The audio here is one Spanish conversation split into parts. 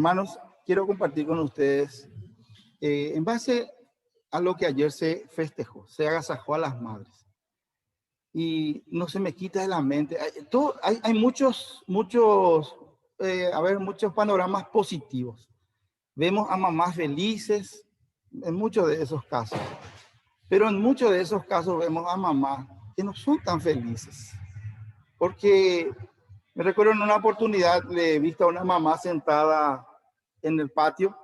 Hermanos, quiero compartir con ustedes, en base a lo que ayer se festejó, se agasajó a las madres. Y no se me quita de la mente. Hay muchos panoramas positivos. Vemos a mamás felices en muchos de esos casos. Pero en muchos de esos casos vemos a mamás que no son tan felices. Porque me recuerdo en una oportunidad le he visto a una mamá sentada en el patio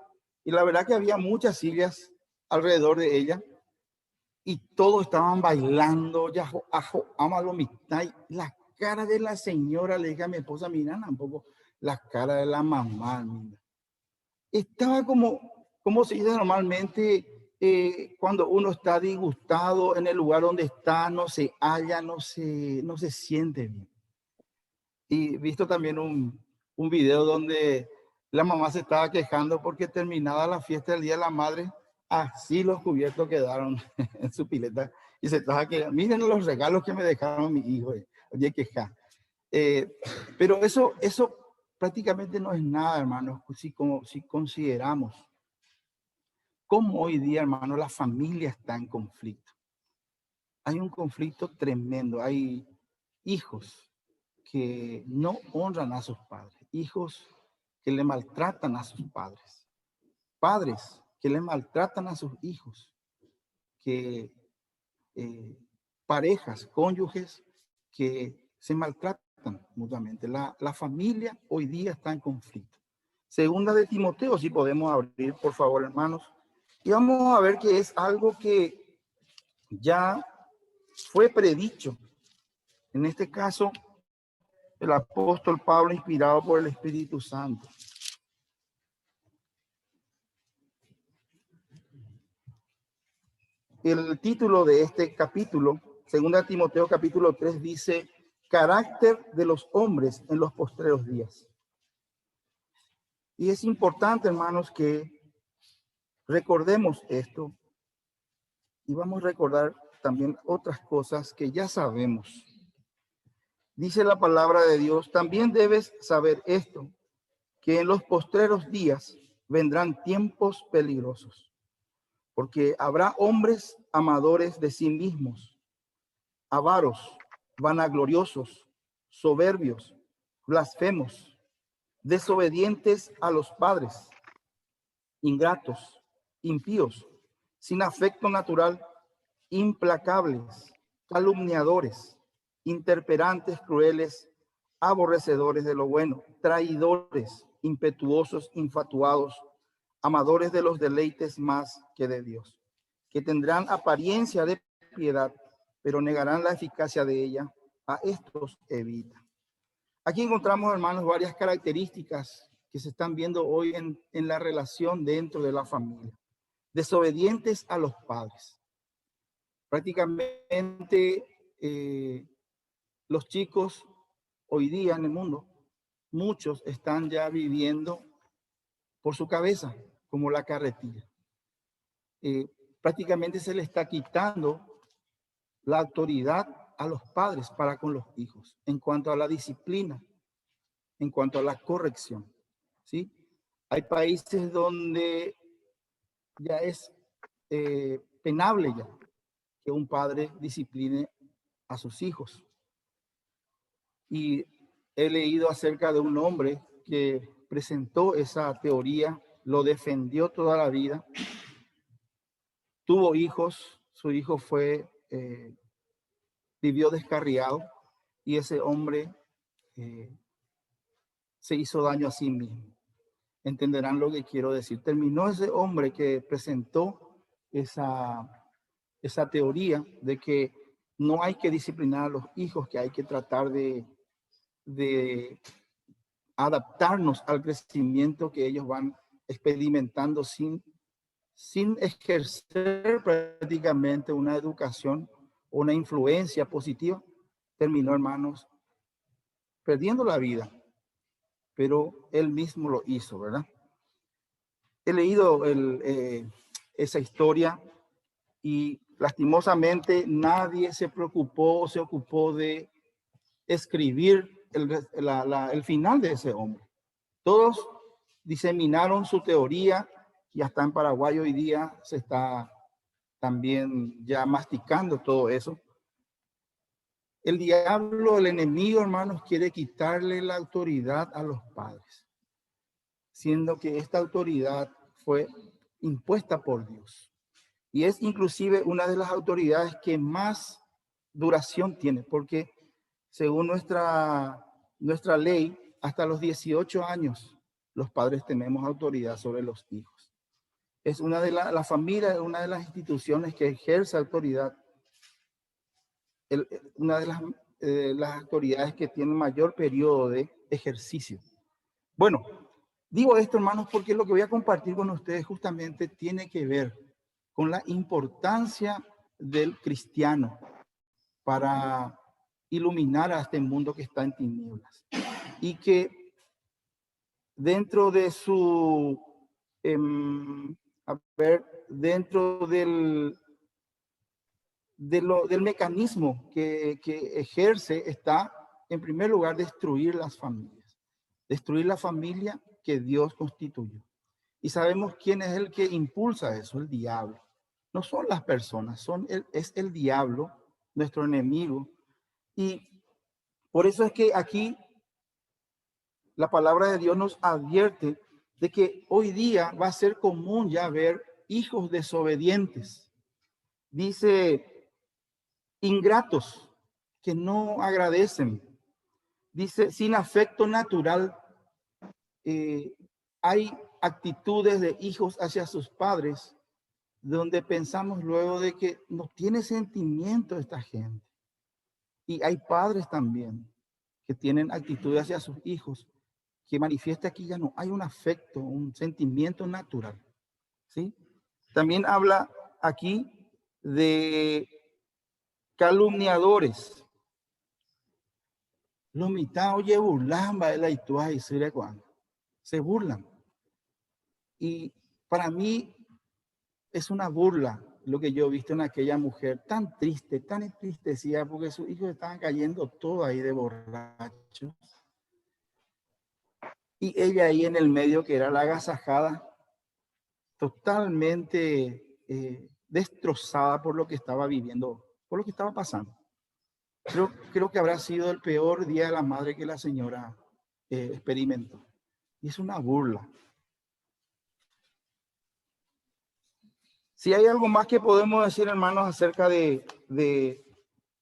y la verdad que había muchas sillas alrededor de ella y todos estaban bailando, ya amalo mitad. La cara de la señora, le dije a mi esposa, mira un poco la cara de la mamá, mira. Estaba como se dice normalmente, cuando uno está disgustado en el lugar donde está, no se halla, no se siente bien. Y visto también un video donde la mamá se estaba quejando porque terminada la fiesta del Día de la Madre, así los cubiertos quedaron en su pileta y se estaba quejando. Miren los regalos que me dejaron mi hijo. Oye, queja. Pero eso prácticamente no es nada, hermanos, si consideramos cómo hoy día, hermanos, la familia está en conflicto. Hay un conflicto tremendo. Hay hijos que no honran a sus padres, hijos que le maltratan a sus padres, padres que le maltratan a sus hijos, que parejas, cónyuges que se maltratan mutuamente. La familia hoy día está en conflicto. Segunda de Timoteo, si podemos abrir, por favor, hermanos. Y vamos a ver que es algo que ya fue predicho. En este caso, el apóstol Pablo, inspirado por el Espíritu Santo. El título de este capítulo, segunda de Timoteo capítulo 3, dice: carácter de los hombres en los postreros días. Y es importante, hermanos, que recordemos esto y vamos a recordar también otras cosas que ya sabemos. Dice la palabra de Dios: también debes saber esto, que en los postreros días vendrán tiempos peligrosos, porque habrá hombres amadores de sí mismos, avaros, vanagloriosos, soberbios, blasfemos, desobedientes a los padres, ingratos, impíos, sin afecto natural, implacables, calumniadores, interperantes, crueles, aborrecedores de lo bueno, traidores, impetuosos, infatuados, amadores de los deleites más que de Dios, que tendrán apariencia de piedad, pero negarán la eficacia de ella. A estos evita. Aquí encontramos, hermanos, varias características que se están viendo hoy en la relación dentro de la familia. Desobedientes a los padres. Prácticamente los chicos hoy día en el mundo, muchos están ya viviendo por su cabeza, como la carretilla. Prácticamente se le está quitando la autoridad a los padres para con los hijos en cuanto a la disciplina, en cuanto a la corrección, ¿sí? Hay países donde ya es penable ya que un padre discipline a sus hijos. Y he leído acerca de un hombre que presentó esa teoría, lo defendió toda la vida, tuvo hijos, su hijo vivió descarriado y ese hombre se hizo daño a sí mismo. Entenderán lo que quiero decir. Terminó ese hombre que presentó esa teoría de que no hay que disciplinar a los hijos, que hay que tratar de adaptarnos al crecimiento que ellos van experimentando sin ejercer prácticamente una educación, una influencia positiva. Terminó, hermanos, perdiendo la vida, pero él mismo lo hizo, ¿verdad? He leído esa historia y lastimosamente nadie se ocupó de escribir el final de ese hombre. Todos diseminaron su teoría y hasta en Paraguay hoy día se está también ya masticando todo eso. El diablo, el enemigo, hermanos, quiere quitarle la autoridad a los padres, siendo que esta autoridad fue impuesta por Dios. Y es inclusive una de las autoridades que más duración tiene, porque según nuestra ley, hasta los 18 años, los padres tenemos autoridad sobre los hijos. Es una de la familia, es una de las instituciones que ejerce autoridad, una de las autoridades que tiene mayor periodo de ejercicio. Bueno, digo esto, hermanos, porque lo que voy a compartir con ustedes justamente tiene que ver con la importancia del cristiano para iluminar a este mundo que está en tinieblas. Y que dentro de su, dentro del mecanismo que ejerce está, en primer lugar, destruir las familias. Destruir la familia que Dios constituyó. Y sabemos quién es el que impulsa eso, el diablo. No son las personas, es el diablo, nuestro enemigo. Y por eso es que aquí la palabra de Dios nos advierte de que hoy día va a ser común ya ver hijos desobedientes. Dice, ingratos, que no agradecen. Dice, sin afecto natural. Hay actitudes de hijos hacia sus padres donde pensamos luego de que no tiene sentimiento esta gente. Y hay padres también que tienen actitudes hacia sus hijos que manifiesta que ya no hay un afecto, un sentimiento natural. ¿Sí? También habla aquí de calumniadores. Los mitad oye burlamba de la ituá y se burlan. Y para mí es una burla lo que yo he visto en aquella mujer tan triste, tan entristecida, porque sus hijos estaban cayendo todo ahí de borrachos. Y ella ahí en el medio, que era la agasajada, totalmente destrozada por lo que estaba viviendo, por lo que estaba pasando. Creo que habrá sido el peor día de la madre que la señora experimentó. Y es una burla. Si hay algo más que podemos decir, hermanos, acerca de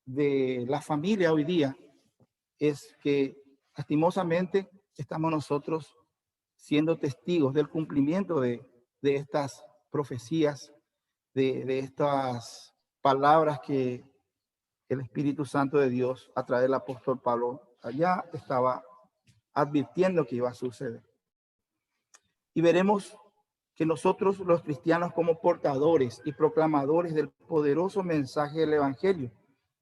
la familia hoy día, es que lastimosamente estamos nosotros siendo testigos del cumplimiento de estas profecías, de estas palabras que el Espíritu Santo de Dios a través del apóstol Pablo allá estaba advirtiendo que iba a suceder. Y veremos que nosotros los cristianos, como portadores y proclamadores del poderoso mensaje del Evangelio,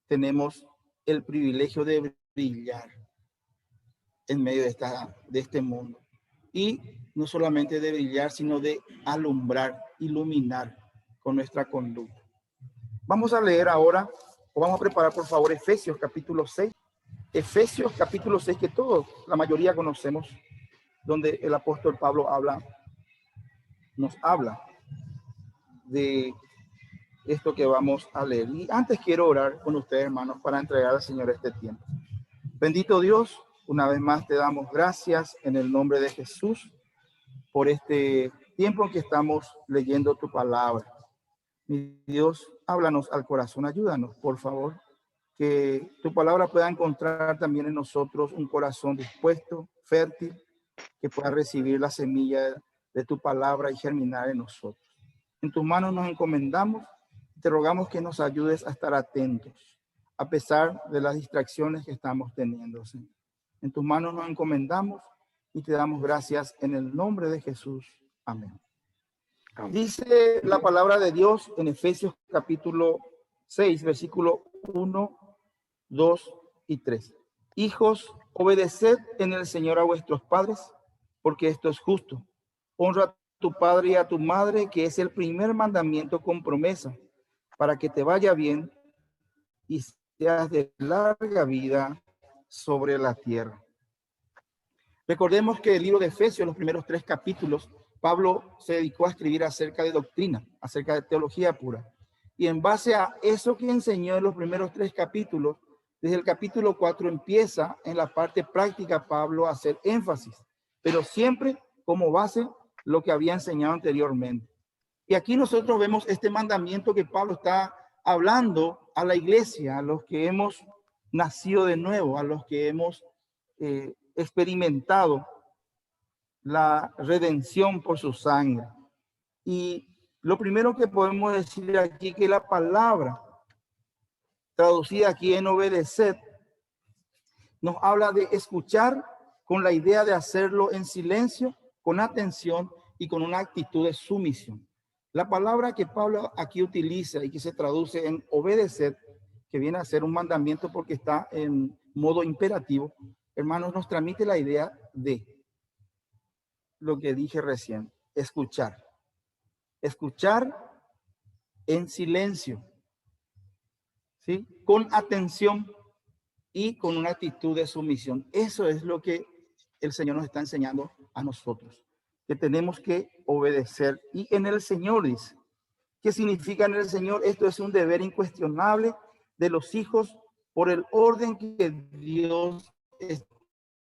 tenemos el privilegio de brillar en medio de este mundo. Y no solamente de brillar, sino de alumbrar, iluminar con nuestra conducta. Vamos a leer ahora, o vamos a preparar por favor Efesios capítulo 6. Efesios capítulo 6, que todos, la mayoría conocemos, donde el apóstol Pablo nos habla de esto que vamos a leer. Y antes quiero orar con ustedes, hermanos, para entregar al Señor este tiempo. Bendito Dios, una vez más te damos gracias en el nombre de Jesús por este tiempo en que estamos leyendo tu palabra. Mi Dios, háblanos al corazón, ayúdanos, por favor, que tu palabra pueda encontrar también en nosotros un corazón dispuesto, fértil, que pueda recibir la semilla de tu palabra y germinar en nosotros. En tus manos nos encomendamos y te rogamos que nos ayudes a estar atentos, a pesar de las distracciones que estamos teniendo, Señor. En tus manos nos encomendamos y te damos gracias en el nombre de Jesús. Amén. Dice la palabra de Dios en Efesios capítulo 6, versículo 1, 2 y 3. Hijos, obedeced en el Señor a vuestros padres, porque esto es justo. Honra a tu padre y a tu madre, que es el primer mandamiento con promesa, para que te vaya bien y seas de larga vida sobre la tierra. Recordemos que el libro de Efesios, los primeros 3 capítulos, Pablo se dedicó a escribir acerca de doctrina, acerca de teología pura. Y en base a eso que enseñó en los primeros 3 capítulos, desde el capítulo 4 empieza en la parte práctica Pablo a hacer énfasis, pero siempre como base lo que había enseñado anteriormente. Y aquí nosotros vemos este mandamiento que Pablo está hablando a la iglesia, a los que hemos nacido de nuevo, a los que hemos experimentado la redención por su sangre. Y lo primero que podemos decir aquí que la palabra traducida aquí en obedecer nos habla de escuchar con la idea de hacerlo en silencio, con atención y con una actitud de sumisión. La palabra que Pablo aquí utiliza y que se traduce en obedecer, que viene a ser un mandamiento porque está en modo imperativo, hermanos, nos transmite la idea de lo que dije recién, escuchar. Escuchar en silencio, ¿sí? Con atención y con una actitud de sumisión. Eso es lo que el Señor nos está enseñando a nosotros, que tenemos que obedecer. Y en el Señor dice, ¿qué significa en el Señor? Esto es un deber incuestionable de los hijos por el orden que Dios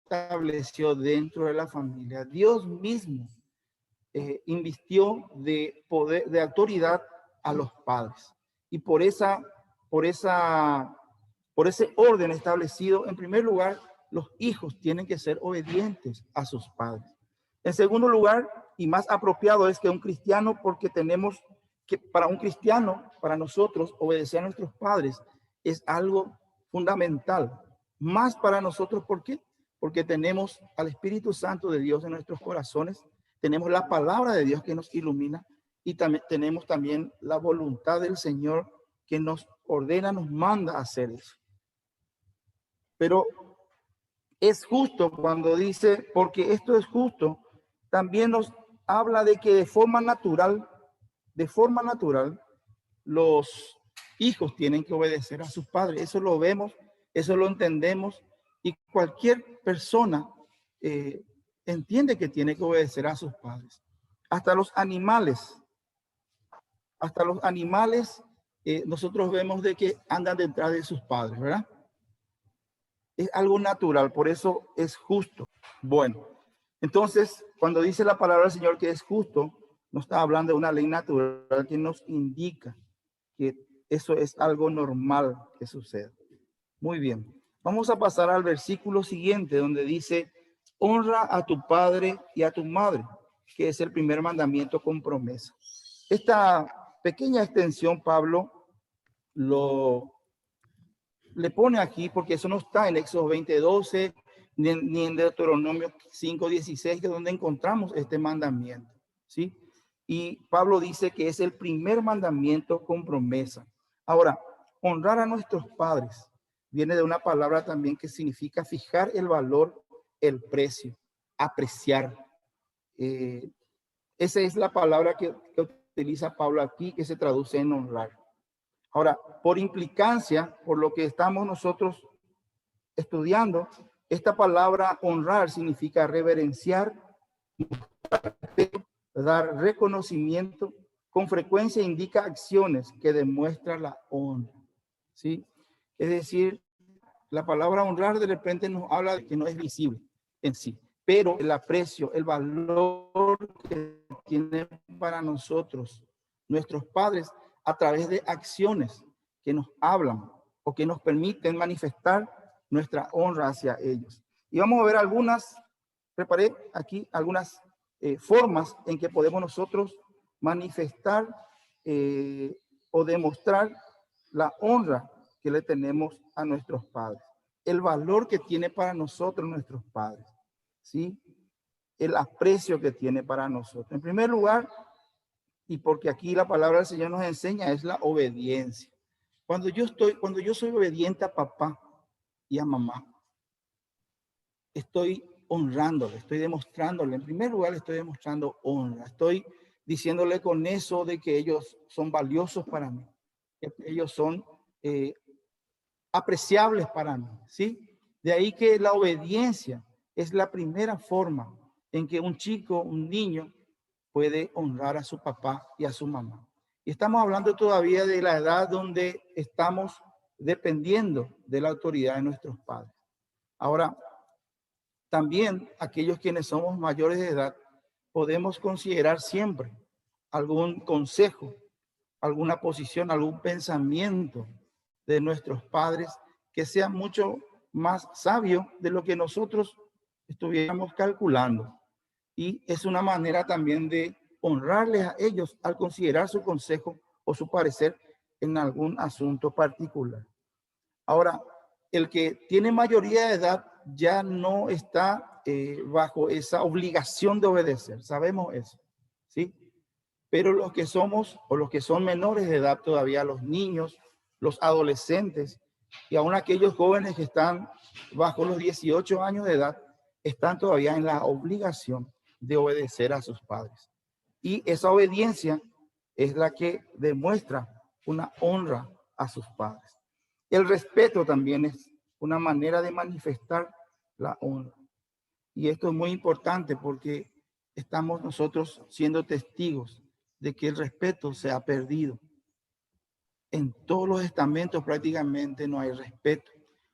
estableció dentro de la familia. Dios mismo invistió de poder, de autoridad a los padres. Y por ese orden establecido, en primer lugar, los hijos tienen que ser obedientes a sus padres. En segundo lugar, y más apropiado, es que un cristiano, porque tenemos que, para un cristiano, para nosotros, obedecer a nuestros padres es algo fundamental. Más para nosotros, ¿por qué? Porque tenemos al Espíritu Santo de Dios en nuestros corazones, tenemos la palabra de Dios que nos ilumina y también tenemos también la voluntad del Señor que nos ordena, nos manda a hacer eso. Pero es justo cuando dice, porque esto es justo, también nos habla de que de forma natural, los hijos tienen que obedecer a sus padres. Eso lo vemos, eso lo entendemos y cualquier persona entiende que tiene que obedecer a sus padres. Hasta los animales, nosotros vemos de que andan detrás de sus padres, ¿verdad? Es algo natural, por eso es justo. Bueno, entonces, cuando dice la palabra del Señor que es justo, no está hablando de una ley natural que nos indica que eso es algo normal que sucede. Muy bien, vamos a pasar al versículo siguiente, donde dice, honra a tu padre y a tu madre, que es el primer mandamiento con promesa. Esta pequeña extensión, Pablo le pone aquí, porque eso no está en Éxodo 20:12, ni en Deuteronomio 5:16, que es donde encontramos este mandamiento, ¿sí? Y Pablo dice que es el primer mandamiento con promesa. Ahora, honrar a nuestros padres viene de una palabra también que significa fijar el valor, el precio, apreciar. Esa es la palabra que utiliza Pablo aquí, que se traduce en honrar. Ahora, por implicancia, por lo que estamos nosotros estudiando, esta palabra honrar significa reverenciar, dar reconocimiento. Con frecuencia indica acciones que demuestran la honra, ¿sí? Es decir, la palabra honrar de repente nos habla de que no es visible en sí, pero el aprecio, el valor que tiene para nosotros, nuestros padres, a través de acciones que nos hablan o que nos permiten manifestar nuestra honra hacia ellos. Y vamos a ver algunas, preparé aquí algunas formas en que podemos nosotros manifestar o demostrar la honra que le tenemos a nuestros padres, el valor que tiene para nosotros nuestros padres, ¿sí? El aprecio que tiene para nosotros. En primer lugar, y porque aquí la palabra del Señor nos enseña, es la obediencia. Cuando yo soy obediente a papá y a mamá, estoy honrándole, estoy demostrándole, en primer lugar le estoy demostrando honra, estoy diciéndole con eso de que ellos son valiosos para mí, que ellos son apreciables para mí, ¿sí? De ahí que la obediencia es la primera forma en que un chico, un niño, puede honrar a su papá y a su mamá. Y estamos hablando todavía de la edad donde estamos dependiendo de la autoridad de nuestros padres. Ahora, también aquellos quienes somos mayores de edad, podemos considerar siempre algún consejo, alguna posición, algún pensamiento de nuestros padres que sea mucho más sabio de lo que nosotros estuviéramos calculando. Y es una manera también de honrarles a ellos al considerar su consejo o su parecer en algún asunto particular. Ahora, el que tiene mayoría de edad ya no está bajo esa obligación de obedecer. Sabemos eso, ¿sí? Pero los que somos o los que son menores de edad todavía, los niños, los adolescentes y aún aquellos jóvenes que están bajo los 18 años de edad, están todavía en la obligación de obedecer a sus padres. Y esa obediencia es la que demuestra una honra a sus padres. El respeto también es una manera de manifestar la honra. Y esto es muy importante porque estamos nosotros siendo testigos de que el respeto se ha perdido. En todos los estamentos prácticamente no hay respeto.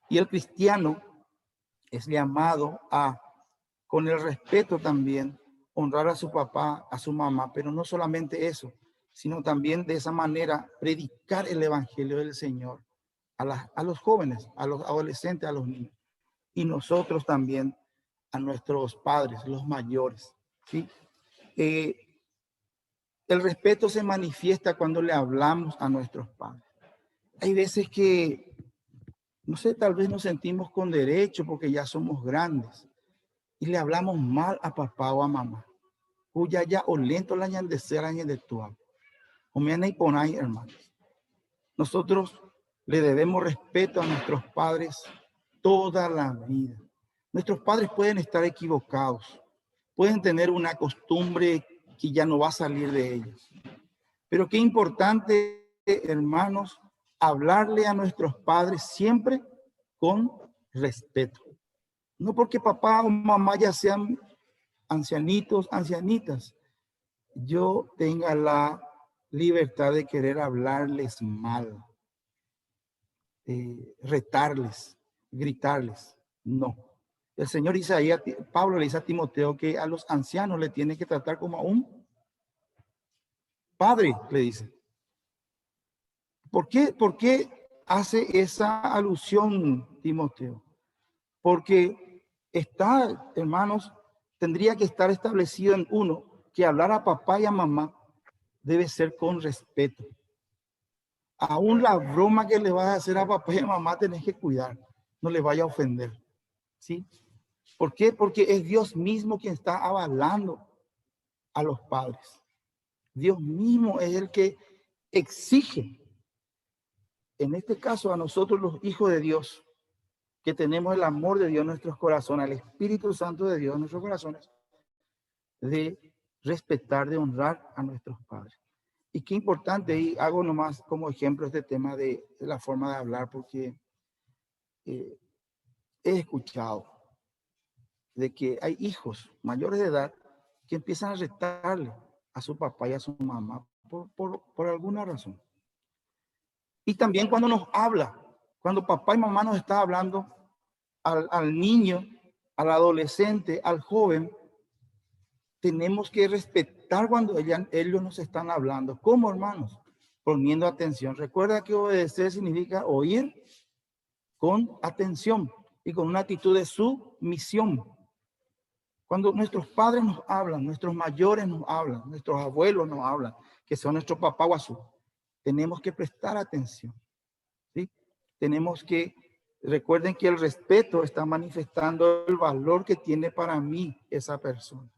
Y el cristiano es llamado a, con el respeto también, honrar a su papá, a su mamá, pero no solamente eso, sino también de esa manera predicar el evangelio del Señor a los jóvenes, a los adolescentes, a los niños. Y nosotros también a nuestros padres, los mayores, ¿sí? El respeto se manifiesta cuando le hablamos a nuestros padres. Hay veces que, no sé, tal vez nos sentimos con derecho porque ya somos grandes y le hablamos mal a papá o a mamá. Cuya ya o lento la ñan de ser año de tu amo. O me han por ahí, hermanos. Nosotros le debemos respeto a nuestros padres toda la vida. Nuestros padres pueden estar equivocados, pueden tener una costumbre que ya no va a salir de ellos. Pero qué importante, hermanos, hablarle a nuestros padres siempre con respeto. No porque papá o mamá ya sean ancianitos, ancianitas, yo tenga la libertad de querer hablarles mal, retarles, gritarles. No. El Señor Isaías, Pablo le dice a Timoteo que a los ancianos le tiene que tratar como a un padre, le dice. ¿Por qué hace esa alusión Timoteo? Porque está, hermanos, tendría que estar establecido en uno que hablar a papá y a mamá debe ser con respeto. Aún la broma que le vas a hacer a papá y a mamá tenés que cuidar, no le vaya a ofender, ¿sí? ¿Por qué? Porque es Dios mismo quien está avalando a los padres. Dios mismo es el que exige, en este caso a nosotros los hijos de Dios, que tenemos el amor de Dios en nuestros corazones, el Espíritu Santo de Dios en nuestros corazones, de respetar, de honrar a nuestros padres. Y qué importante, y hago nomás como ejemplo este tema de la forma de hablar, porque he escuchado de que hay hijos mayores de edad que empiezan a retarle a su papá y a su mamá por alguna razón. Y también cuando nos habla, cuando papá y mamá nos está hablando al niño, al adolescente, al joven, tenemos que respetar cuando ellos nos están hablando. ¿Cómo, hermanos? Poniendo atención. Recuerda que obedecer significa oír con atención y con una actitud de sumisión. Cuando nuestros padres nos hablan, nuestros mayores nos hablan, nuestros abuelos nos hablan, que son nuestro papá guazú, tenemos que prestar atención, ¿sí? Tenemos que, recuerden que el respeto está manifestando el valor que tiene para mí esa persona,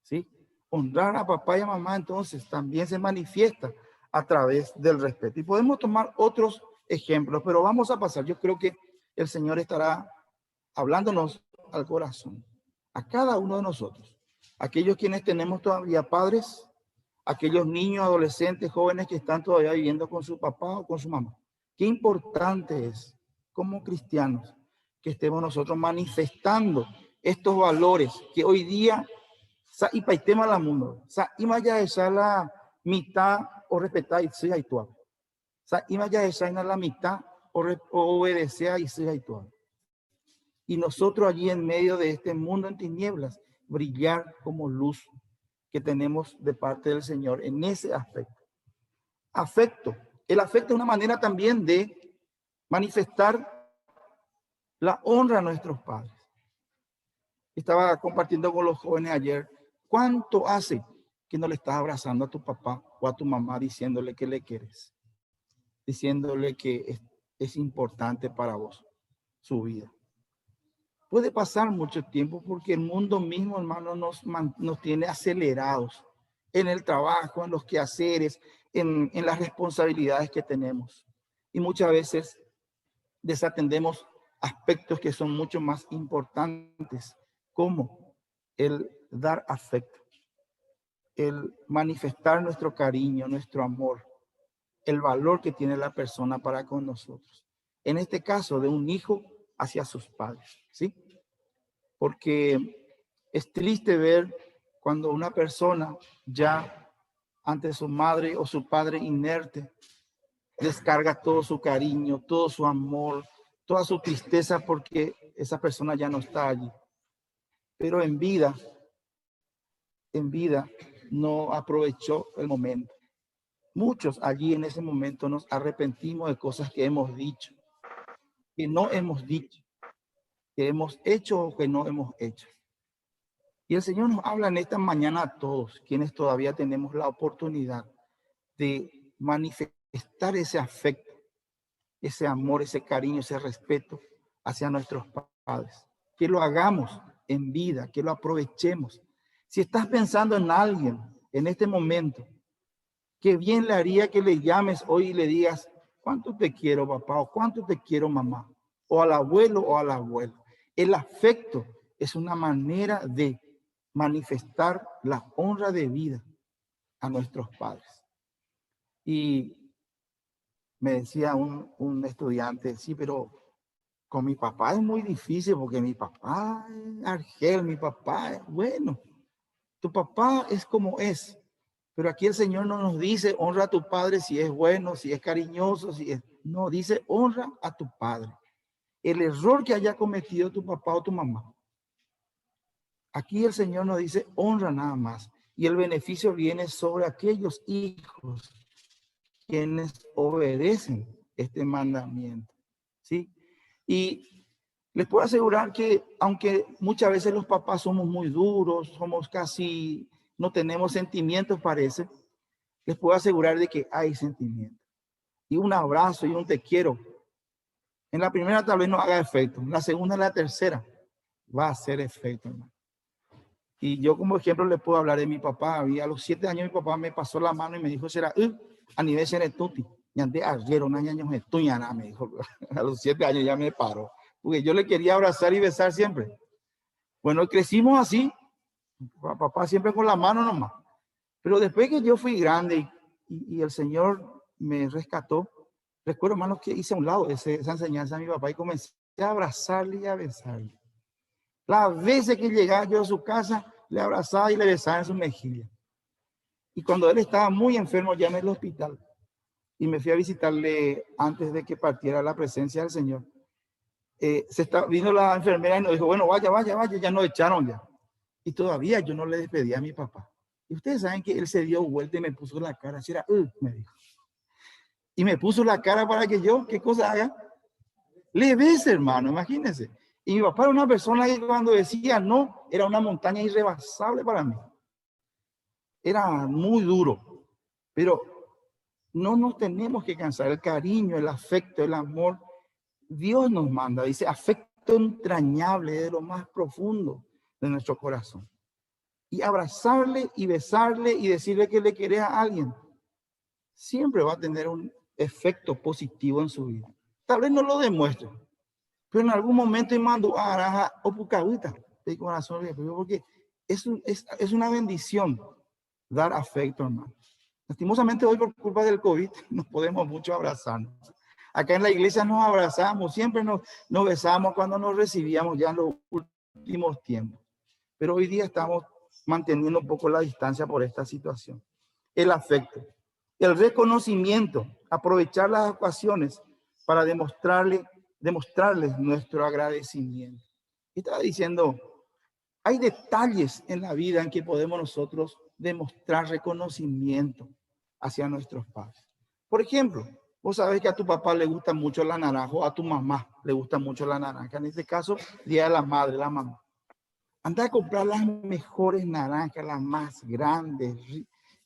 ¿sí? Honrar a papá y a mamá entonces también se manifiesta a través del respeto. Y podemos tomar otros ejemplos, pero vamos a pasar. Yo creo que el Señor estará hablándonos al corazón, a cada uno de nosotros. Aquellos quienes tenemos todavía padres, aquellos niños, adolescentes, jóvenes que están todavía viviendo con su papá o con su mamá. Qué importante es, como cristianos, que estemos nosotros manifestando estos valores que hoy día, y para el tema del mundo, y más allá de la mitad o respetar y ser actual. Y más allá de la mitad o obedecer y ser actual. Y nosotros allí en medio de este mundo en tinieblas, brillar como luz que tenemos de parte del Señor en ese aspecto. Afecto. El afecto es una manera también de manifestar la honra a nuestros padres. Estaba compartiendo con los jóvenes ayer, ¿cuánto hace que no le estás abrazando a tu papá o a tu mamá diciéndole que le quieres? Diciéndole que es importante para vos su vida. Puede pasar mucho tiempo porque el mundo mismo, hermano, nos tiene acelerados en el trabajo, en los quehaceres, en las responsabilidades que tenemos. Y muchas veces desatendemos aspectos que son mucho más importantes, como el dar afecto, el manifestar nuestro cariño, nuestro amor, el valor que tiene la persona para con nosotros. En este caso, de un hijo hacia sus padres, ¿sí? Porque es triste ver cuando una persona ya ante su madre o su padre inerte descarga todo su cariño, todo su amor, toda su tristeza porque esa persona ya no está allí. Pero en vida no aprovechó el momento. Muchos allí en ese momento nos arrepentimos de cosas que hemos dicho, que no hemos dicho, que hemos hecho o que no hemos hecho. Y el Señor nos habla en esta mañana a todos, quienes todavía tenemos la oportunidad de manifestar ese afecto, ese amor, ese cariño, ese respeto hacia nuestros padres. Que lo hagamos en vida, que lo aprovechemos. Si estás pensando en alguien en este momento, qué bien le haría que le llames hoy y le digas, ¿cuánto te quiero, papá? O ¿cuánto te quiero, mamá? O al abuelo o a la abuela. El afecto es una manera de manifestar la honra de vida a nuestros padres. Y me decía un estudiante, sí, pero con mi papá es muy difícil porque mi papá es Argel, mi papá es bueno. Tu papá es como es. Pero aquí el Señor no nos dice honra a tu padre si es bueno, si es cariñoso, si es... No, dice honra a tu padre. El error que haya cometido tu papá o tu mamá. Aquí el Señor nos dice honra nada más. Y el beneficio viene sobre aquellos hijos quienes obedecen este mandamiento. ¿Sí? Y les puedo asegurar que aunque muchas veces los papás somos muy duros, somos casi, no tenemos sentimientos, parece, les puedo asegurar de que hay sentimientos. Y un abrazo y un te quiero. En la primera tal vez no haga efecto. En la segunda y la tercera va a hacer efecto, hermano. Y yo como ejemplo le puedo hablar de mi papá. A los 7 años mi papá me pasó la mano y me dijo, será, a nivel de tuti. Y antes ayer, un año me tuñana, me dijo. A los 7 años ya me paró. Porque yo le quería abrazar y besar siempre. Bueno, crecimos así. Papá siempre con la mano nomás. Pero después que yo fui grande y el Señor me rescató, recuerdo, hermanos, que hice a un lado esa enseñanza a mi papá y comencé a abrazarle y a besarle. Las veces que llegaba yo a su casa, le abrazaba y le besaba en su mejilla. Y cuando él estaba muy enfermo ya en el hospital, y me fui a visitarle antes de que partiera la presencia del Señor, vino la enfermera y nos dijo, bueno, vaya, ya nos echaron ya. Y todavía yo no le despedí a mi papá. Y ustedes saben que él se dio vuelta y me puso la cara, así era, me dijo. Y me puso la cara para que yo, ¿qué cosa haga? Le bese, hermano, imagínense. Y mi papá era una persona que cuando decía no, era una montaña irrebasable para mí. Era muy duro, pero no nos tenemos que cansar. El cariño, el afecto, el amor, Dios nos manda, dice, afecto entrañable de lo más profundo de nuestro corazón. Y abrazarle y besarle y decirle que le querés a alguien, siempre va a tener un efecto positivo en su vida. Tal vez no lo demuestre, pero en algún momento mando a araja o pucahuita de corazón, porque es una bendición dar afecto, hermano. Lastimosamente hoy por culpa del COVID no podemos mucho abrazarnos. Acá en la iglesia nos abrazamos, siempre nos besamos cuando nos recibíamos ya en los últimos tiempos. Pero hoy día estamos manteniendo un poco la distancia por esta situación. El afecto, el reconocimiento, aprovechar las ocasiones para demostrarles nuestro agradecimiento. Y estaba diciendo, hay detalles en la vida en que podemos nosotros demostrar reconocimiento hacia nuestros padres. Por ejemplo, vos sabés que a tu papá le gusta mucho la naranja o a tu mamá le gusta mucho la naranja. En este caso, Día de la Madre, la mamá. Anda a comprar las mejores naranjas, las más grandes,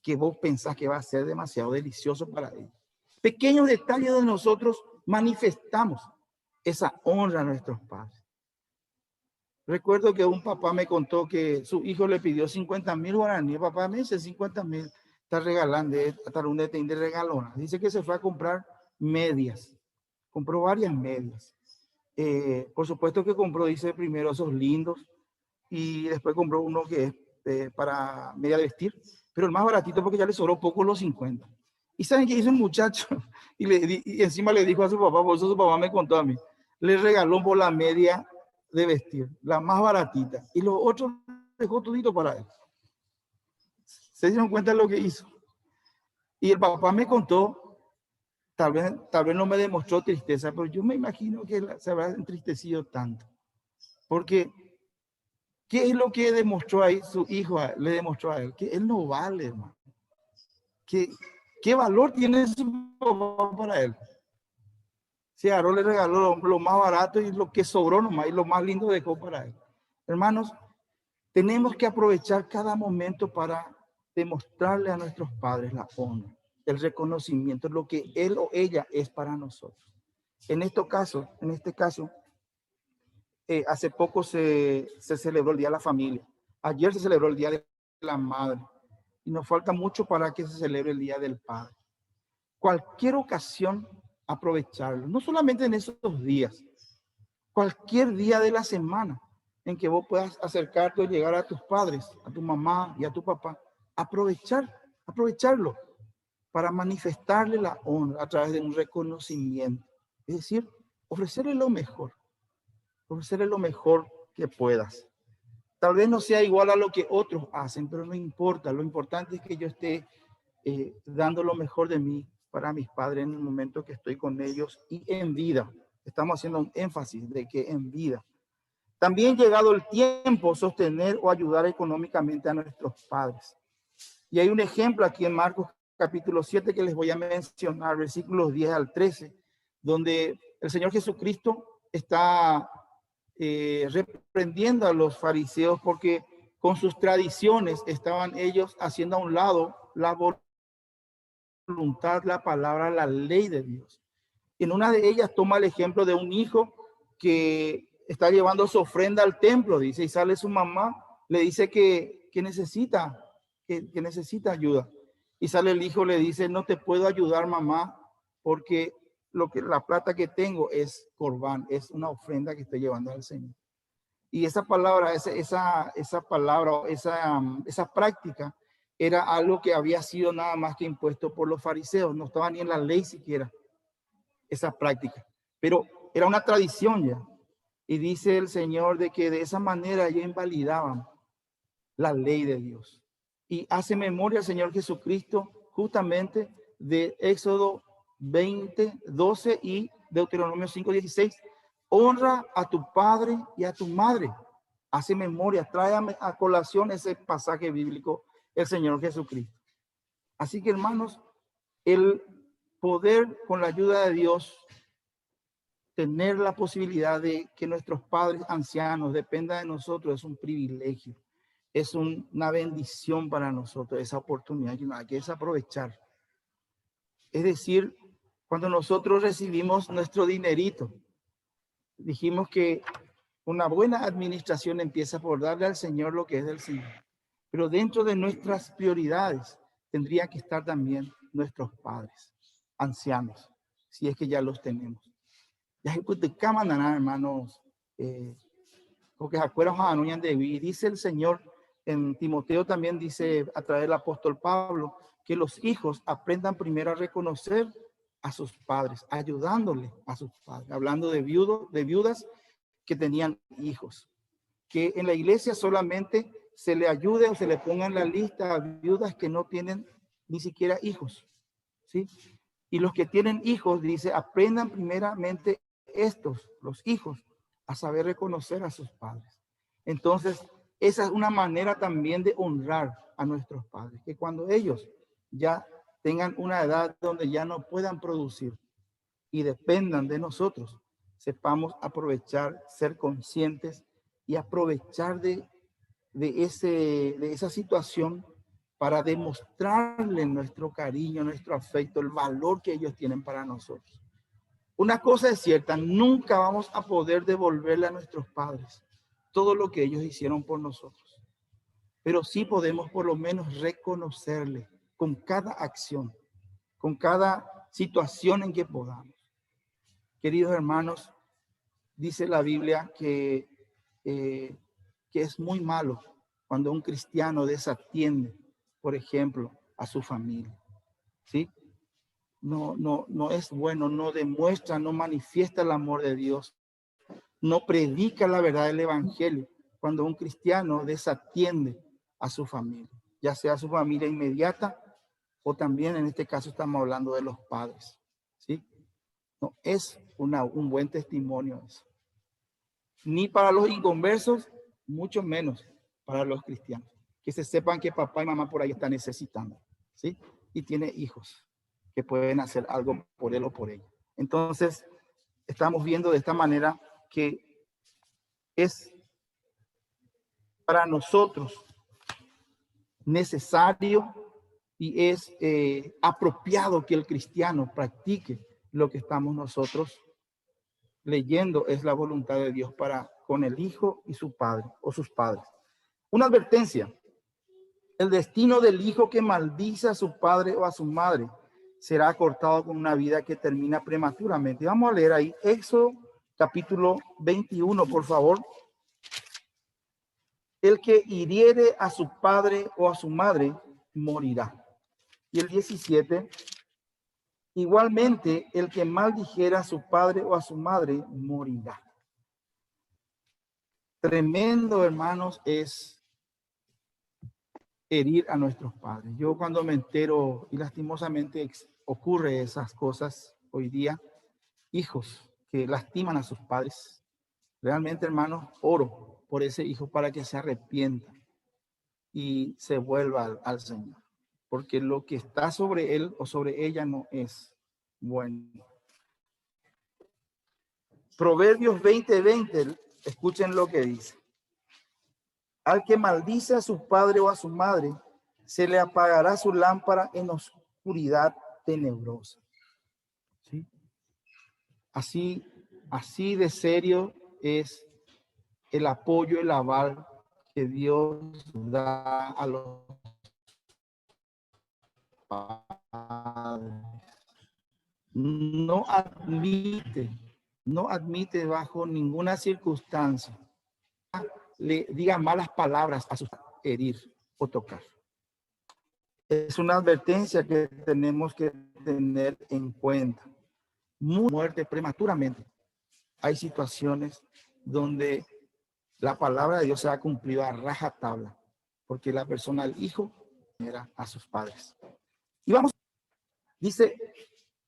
que vos pensás que va a ser demasiado delicioso para ellos. Pequeños detalles de nosotros manifestamos esa honra a nuestros padres. Recuerdo que un papá me contó que su hijo le pidió 50.000 guaraníes. Papá me dice 50.000, está regalando, hasta un de regalona. Dice que se fue a comprar medias. Compró varias medias. Por supuesto que compró, dice, primero esos lindos y después compró uno que es para media de vestir, pero el más baratito porque ya le sobró poco los 50. ¿Y saben qué hizo el muchacho? Y encima le dijo a su papá, por eso su papá me contó a mí, le regaló por la media de vestir, la más baratita, y los otros dejó todito para él. ¿Se dieron cuenta de lo que hizo? Y el papá me contó, tal vez no me demostró tristeza, pero yo me imagino que se habrá entristecido tanto. Porque, ¿qué es lo que demostró ahí su hijo? Le demostró a él que él no vale, hermano. ¿Qué valor tiene su papá para él? Si Aarón le regaló lo más barato y lo que sobró nomás y lo más lindo dejó para él. Hermanos, tenemos que aprovechar cada momento para demostrarle a nuestros padres la honra, el reconocimiento, lo que él o ella es para nosotros. En este caso, hace poco se celebró el Día de la Familia. Ayer se celebró el Día de la Madre. Y nos falta mucho para que se celebre el Día del Padre. Cualquier ocasión, aprovecharlo. No solamente en esos días. Cualquier día de la semana en que vos puedas acercarte o llegar a tus padres, a tu mamá y a tu papá. Aprovecharlo para manifestarle la honra a través de un reconocimiento. Es decir, ofrecerle lo mejor. Ofrecerle lo mejor que puedas. Tal vez no sea igual a lo que otros hacen, pero no importa. Lo importante es que yo esté dando lo mejor de mí para mis padres en el momento que estoy con ellos y en vida. Estamos haciendo un énfasis de que en vida. También llegado el tiempo sostener o ayudar económicamente a nuestros padres. Y hay un ejemplo aquí en Marcos capítulo 7 que les voy a mencionar, versículos 10 al 13, donde el Señor Jesucristo está reprendiendo a los fariseos porque con sus tradiciones estaban ellos haciendo a un lado la voluntad, la palabra, la ley de Dios. En una de ellas toma el ejemplo de un hijo que está llevando su ofrenda al templo, dice, y sale su mamá, le dice que necesita ayuda. Y sale el hijo, le dice, no te puedo ayudar, mamá, porque la plata que tengo es corbán, es una ofrenda que estoy llevando al Señor. Y esa palabra, esa práctica era algo que había sido nada más que impuesto por los fariseos, no estaba ni en la ley siquiera esa práctica, pero era una tradición ya. Y dice el Señor de que de esa manera ellos invalidaban la ley de Dios. Y hace memoria el Señor Jesucristo justamente de Éxodo 20:12 y Deuteronomio 5:16. Honra a tu padre y a tu madre. Hace memoria, trae a colación ese pasaje bíblico el Señor Jesucristo. Así que, hermanos, el poder con la ayuda de Dios tener la posibilidad de que nuestros padres ancianos dependan de nosotros es un privilegio, es una bendición para nosotros, esa oportunidad que hay que desaprovechar. Es decir, cuando nosotros recibimos nuestro dinerito, dijimos que una buena administración empieza por darle al Señor lo que es del Señor. Pero dentro de nuestras prioridades tendría que estar también nuestros padres, ancianos, si es que ya los tenemos. Ya hermanos, porque dice el Señor en Timoteo también dice a través del apóstol Pablo que los hijos aprendan primero a reconocer a sus padres, ayudándole a sus padres, hablando de viudas que tenían hijos. que en la iglesia solamente se le ayude o se le ponga en la lista a viudas que no tienen ni siquiera hijos, ¿sí? Y los que tienen hijos, dice, aprendan primeramente estos, los hijos, a saber reconocer a sus padres. Entonces, esa es una manera también de honrar a nuestros padres, que cuando ellos ya tengan una edad donde ya no puedan producir y dependan de nosotros, sepamos aprovechar, ser conscientes y aprovechar de esa situación para demostrarle nuestro cariño, nuestro afecto, el valor que ellos tienen para nosotros. Una cosa es cierta, nunca vamos a poder devolverle a nuestros padres todo lo que ellos hicieron por nosotros, pero sí podemos por lo menos reconocerle con cada acción, con cada situación en que podamos. Queridos hermanos, dice la Biblia que es muy malo cuando un cristiano desatiende, por ejemplo, a su familia, ¿sí? No es bueno, no demuestra, no manifiesta el amor de Dios, no predica la verdad del evangelio cuando un cristiano desatiende a su familia, ya sea su familia inmediata o también en este caso estamos hablando de los padres, ¿sí? No es un buen testimonio eso. Ni para los inconversos, mucho menos para los cristianos. Que se sepan que papá y mamá por ahí están necesitando, ¿sí? Y tiene hijos que pueden hacer algo por él o por ella. Entonces, estamos viendo de esta manera que es para nosotros necesario y es apropiado que el cristiano practique lo que estamos nosotros leyendo, es la voluntad de Dios para con el hijo y su padre o sus padres. Una advertencia: el destino del hijo que maldice a su padre o a su madre será cortado con una vida que termina prematuramente. Vamos a leer ahí Éxodo capítulo 21, por favor. El que hiriere a su padre o a su madre morirá. Y el 17, igualmente el que maldijera a su padre o a su madre morirá. Tremendo, hermanos, es herir a nuestros padres. Yo cuando me entero, y lastimosamente ocurre esas cosas hoy día, hijos que lastiman a sus padres, realmente, hermanos, oro por ese hijo para que se arrepienta y se vuelva al Señor, porque lo que está sobre él o sobre ella no es bueno. Proverbios 20:20, escuchen lo que dice: al que maldice a su padre o a su madre, se le apagará su lámpara en oscuridad tenebrosa. ¿Sí? Así de serio es el apoyo, el aval que Dios da a los padres. No admite bajo ninguna circunstancia le diga malas palabras a sus herir o tocar. Es una advertencia que tenemos que tener en cuenta. Muerte prematuramente. Hay situaciones donde la palabra de Dios se ha cumplido a rajatabla, porque la persona, el hijo, era a sus padres. Y vamos, dice,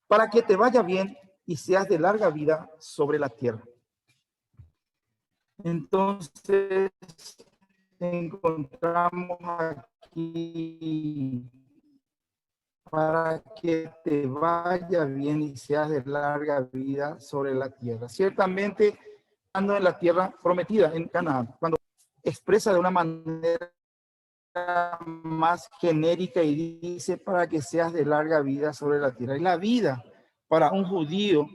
para que te vaya bien y seas de larga vida sobre la tierra. Entonces, encontramos aquí, para que te vaya bien y seas de larga vida sobre la tierra. Ciertamente, estando en la tierra prometida, en Canaán, cuando expresa de una manera más genérica y dice para que seas de larga vida sobre la tierra. Y la vida para un judío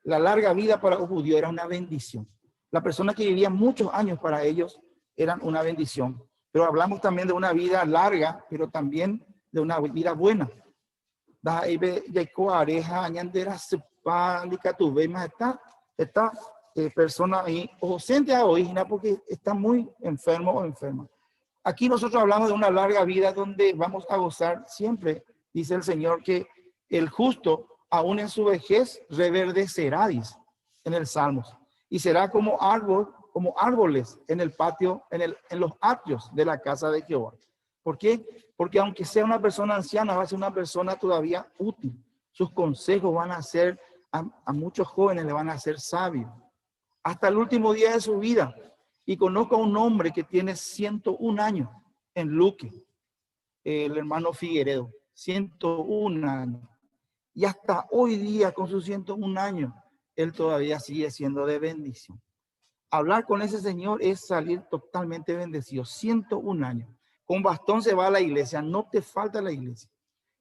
la larga vida para un judío era una bendición. La persona que vivía muchos años para ellos eran una bendición. Pero hablamos también de una vida larga, pero también de una vida buena. Esta persona ahí, o siente a hoy, porque está muy enfermo o enferma. Aquí nosotros hablamos de una larga vida donde vamos a gozar siempre. Dice el Señor que el justo, aún en su vejez, reverdecerá, dice en el Salmos. y será como árbol, como árboles en el patio, en los atrios de la casa de Jehová. ¿Por qué? Porque aunque sea una persona anciana, va a ser una persona todavía útil. Sus consejos van a ser, a muchos jóvenes le van a ser sabios. Hasta el último día de su vida. Y conozco a un hombre que tiene 101 años en Luque, el hermano Figueredo, 101 años. Y hasta hoy día, con sus 101 años, él todavía sigue siendo de bendición. Hablar con ese señor es salir totalmente bendecido. 101 años. Con bastón se va a la iglesia, no te falta la iglesia.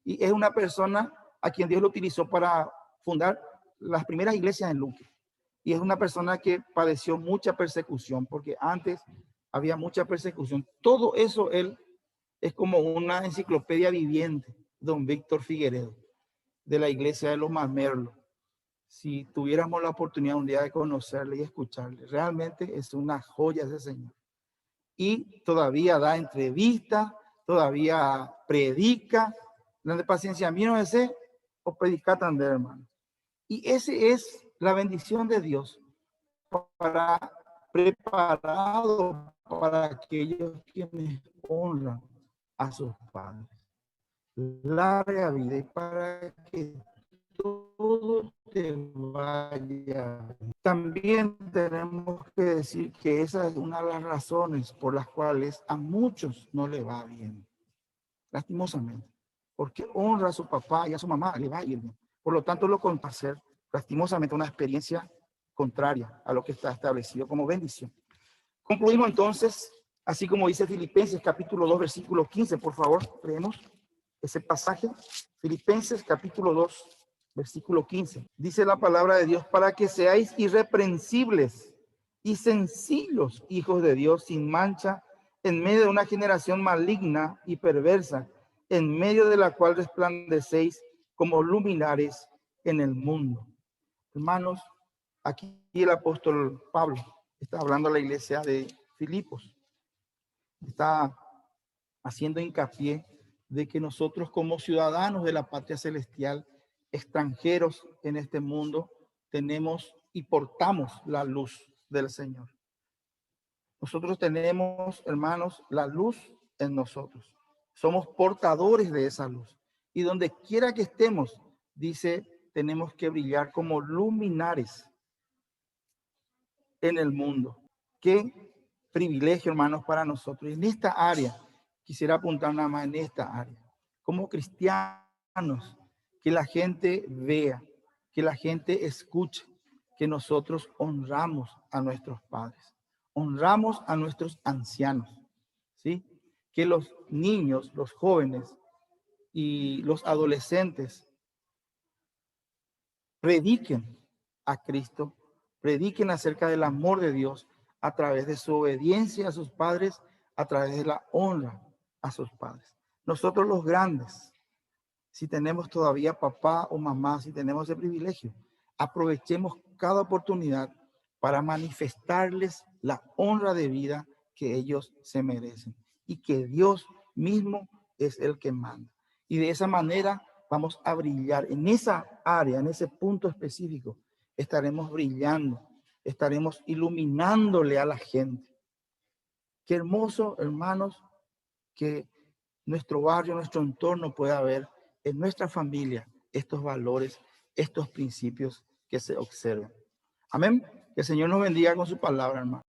Y es una persona a quien Dios lo utilizó para fundar las primeras iglesias en Luque. Y es una persona que padeció mucha persecución, porque antes había mucha persecución. Todo eso él es como una enciclopedia viviente, don Víctor Figueredo, de la iglesia de los Mamerlos. Si tuviéramos la oportunidad un día de conocerle y escucharle, realmente es una joya ese señor. Y todavía da entrevistas, todavía predica. La de paciencia mío ese, o predicar también, hermano. Y ese es la bendición de Dios para preparado para aquellos quienes honran a sus padres. Larga vida y para que todo te vaya. También tenemos que decir que esa es una de las razones por las cuales a muchos no le va bien, lastimosamente, porque honra a su papá y a su mamá, le va a ir bien. Por lo tanto, lo va a ser lastimosamente una experiencia contraria a lo que está establecido como bendición. Concluimos entonces, así como dice Filipenses capítulo 2, versículo 15, por favor, leemos ese pasaje. Filipenses capítulo 2, versículo 15. Dice la palabra de Dios, para que seáis irreprensibles y sencillos hijos de Dios, sin mancha, en medio de una generación maligna y perversa, en medio de la cual resplandecéis como luminares en el mundo. Hermanos, aquí el apóstol Pablo está hablando a la iglesia de Filipos. Está haciendo hincapié de que nosotros como ciudadanos de la patria celestial, extranjeros en este mundo, tenemos y portamos la luz del Señor. Nosotros tenemos, hermanos, la luz en nosotros. Somos portadores de esa luz. Y donde quiera que estemos, dice, tenemos que brillar como luminares en el mundo. Qué privilegio, hermanos, para nosotros. Y en esta área, quisiera apuntar nada más en esta área. Como cristianos, que la gente vea, que la gente escuche, que nosotros honramos a nuestros padres, honramos a nuestros ancianos, ¿sí? Que los niños, los jóvenes y los adolescentes prediquen a Cristo, prediquen acerca del amor de Dios a través de su obediencia a sus padres, a través de la honra a sus padres. Nosotros los grandes, si tenemos todavía papá o mamá, si tenemos el privilegio, aprovechemos cada oportunidad para manifestarles la honra de vida que ellos se merecen y que Dios mismo es el que manda. Y de esa manera vamos a brillar en esa área, en ese punto específico. Estaremos brillando, estaremos iluminándole a la gente. Qué hermoso, hermanos, que nuestro barrio, nuestro entorno pueda ver en nuestra familia estos valores, estos principios que se observan. Amén. Que el Señor nos bendiga con su palabra, hermano.